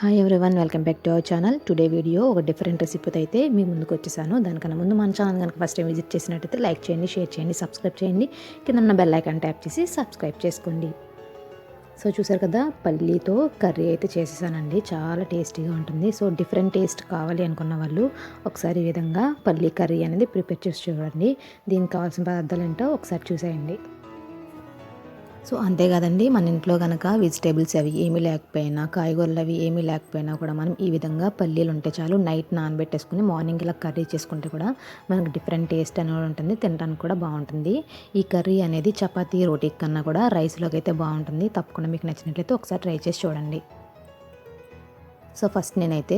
Hi everyone, welcome back to our channel. Today video ఒక different రెసిపీతో అయితే మీ ముందుకు వచ్చేసాను. దానికన్నా ముందు మన ఛానల్ కనుక ఫస్ట్ టైం విజిట్ చేసినట్టయితే లైక్ చేయండి, షేర్ చేయండి, సబ్స్క్రైబ్ చేయండి. కింద ఉన్న బెల్ ఐకాన్ ట్యాప్ చేసి సబ్స్క్రైబ్ చేసుకోండి. సో చూసారు కదా, పల్లీతో కర్రీ అయితే చేసేసానండి. చాలా టేస్టీగా ఉంటుంది. సో డిఫరెంట్ టేస్ట్ కావాలి అనుకున్న వాళ్ళు ఒకసారి ఈ విధంగా పల్లీ కర్రీ అనేది ప్రిపేర్ చేసి చూడండి. దీనికి కావాల్సిన పదార్థాలు ఏంటో ఒకసారి చూసేయండి. సో అంతే కదండి, మన ఇంట్లో కనుక వెజిటేబుల్స్ అవి ఏమీ లేకపోయినా, కాయగూరలు అవి ఏమీ లేకపోయినా కూడా మనం ఈ విధంగా పల్లీలు ఉంటే చాలు. నైట్ నానబెట్టేసుకుని మార్నింగ్ ఇలా కర్రీ చేసుకుంటే కూడా మనకు డిఫరెంట్ టేస్ట్ అనేది ఉంటుంది. తినడానికి కూడా బాగుంటుంది. ఈ కర్రీ అనేది చపాతీ, రోటీ కన్నా కూడా రైస్లోకి అయితే బాగుంటుంది. తప్పకుండా మీకు నచ్చినట్లయితే ఒకసారి ట్రై చేసి చూడండి. సో ఫస్ట్ నేనైతే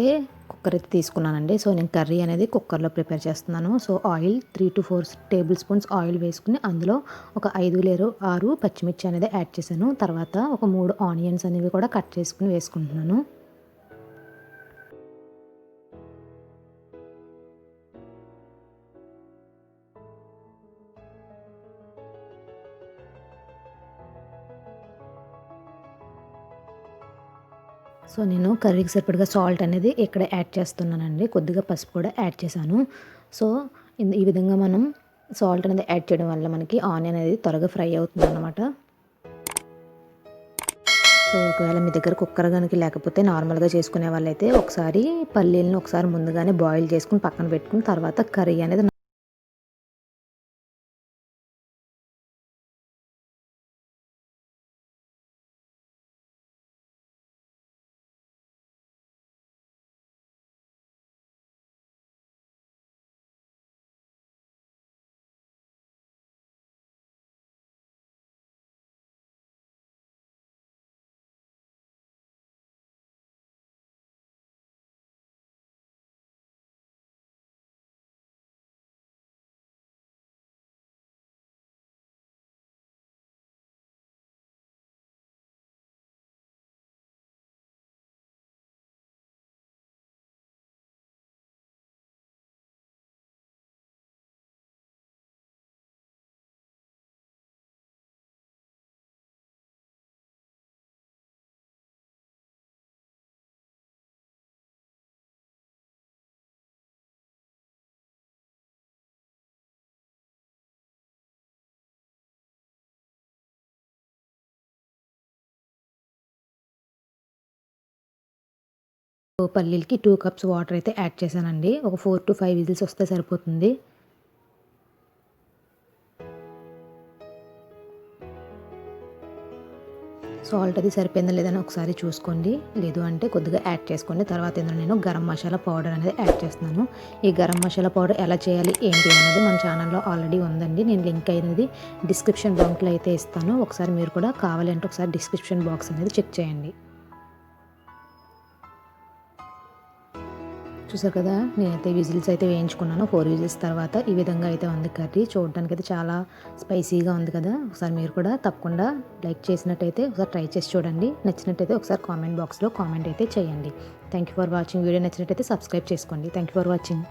కుక్కర్ అయితే తీసుకున్నానండి. సో నేను కర్రీ అనేది కుక్కర్లో ప్రిపేర్ చేస్తున్నాను. So oil 3 to 4 table spoons oil వేసుకుని అందులో ఒక 5 లేదా 6 పచ్చిమిర్చి అనేది యాడ్ చేశాను. తర్వాత ఒక 3 ఆనియన్స్ అనేవి కూడా కట్ చేసుకుని వేసుకుంటున్నాను. సో నేను కర్రీకి సరిపడగా సాల్ట్ అనేది ఇక్కడ యాడ్ చేస్తున్నానండి. కొద్దిగా పసుపు కూడా యాడ్ చేశాను. సో ఈ విధంగా మనం సాల్ట్ అనేది యాడ్ చేయడం వల్ల మనకి ఆనియన్ అనేది త్వరగా ఫ్రై అవుతుంది అన్నమాట. సో ఒకవేళ మీ దగ్గర కుక్కర్ కనుక లేకపోతే నార్మల్గా చేసుకునే వాళ్ళైతే ఒకసారి పల్లీలను ఒకసారి ముందుగానే బాయిల్ చేసుకుని పక్కన పెట్టుకుని తర్వాత కర్రీ అనేది పల్లీలకి 2 cups వాటర్ అయితే యాడ్ చేశానండి. ఒక 4 to 5 విజిల్స్ వస్తే సరిపోతుంది. సాల్ట్ అది సరిపోయిందా లేదని ఒకసారి చూసుకోండి. లేదు అంటే కొద్దిగా యాడ్ చేసుకోండి. తర్వాత ఇందులో నేను గరం మసాలా పౌడర్ అనేది యాడ్ చేస్తున్నాను. ఈ గరం మసాలా పౌడర్ ఎలా చేయాలి ఏంటి అనేది మన ఛానల్లో ఆల్రెడీ ఉందండి. నేను లింక్ అనేది డిస్క్రిప్షన్ బాక్స్లో అయితే ఇస్తాను. ఒకసారి మీరు కూడా కావాలి అంటే ఒకసారి డిస్క్రిప్షన్ బాక్స్ అనేది చెక్ చేయండి. చూసారు కదా, నేనైతే విజిల్స్ అయితే వేయించుకున్నాను. 4 విజిల్స్ తర్వాత ఈ విధంగా అయితే ఉంది కర్రీ. చూడడానికి అయితే చాలా స్పైసీగా ఉంది కదా. ఒకసారి మీరు కూడా తప్పకుండా లైక్ చేసినట్టయితే ఒకసారి ట్రై చేసి చూడండి. నచ్చినట్టయితే ఒకసారి కామెంట్ బాక్స్లో కామెంట్ అయితే చేయండి. Thank you for watching. Video నచ్చినట్టయితే సబ్స్క్రైబ్ చేసుకోండి. Thank you for watching.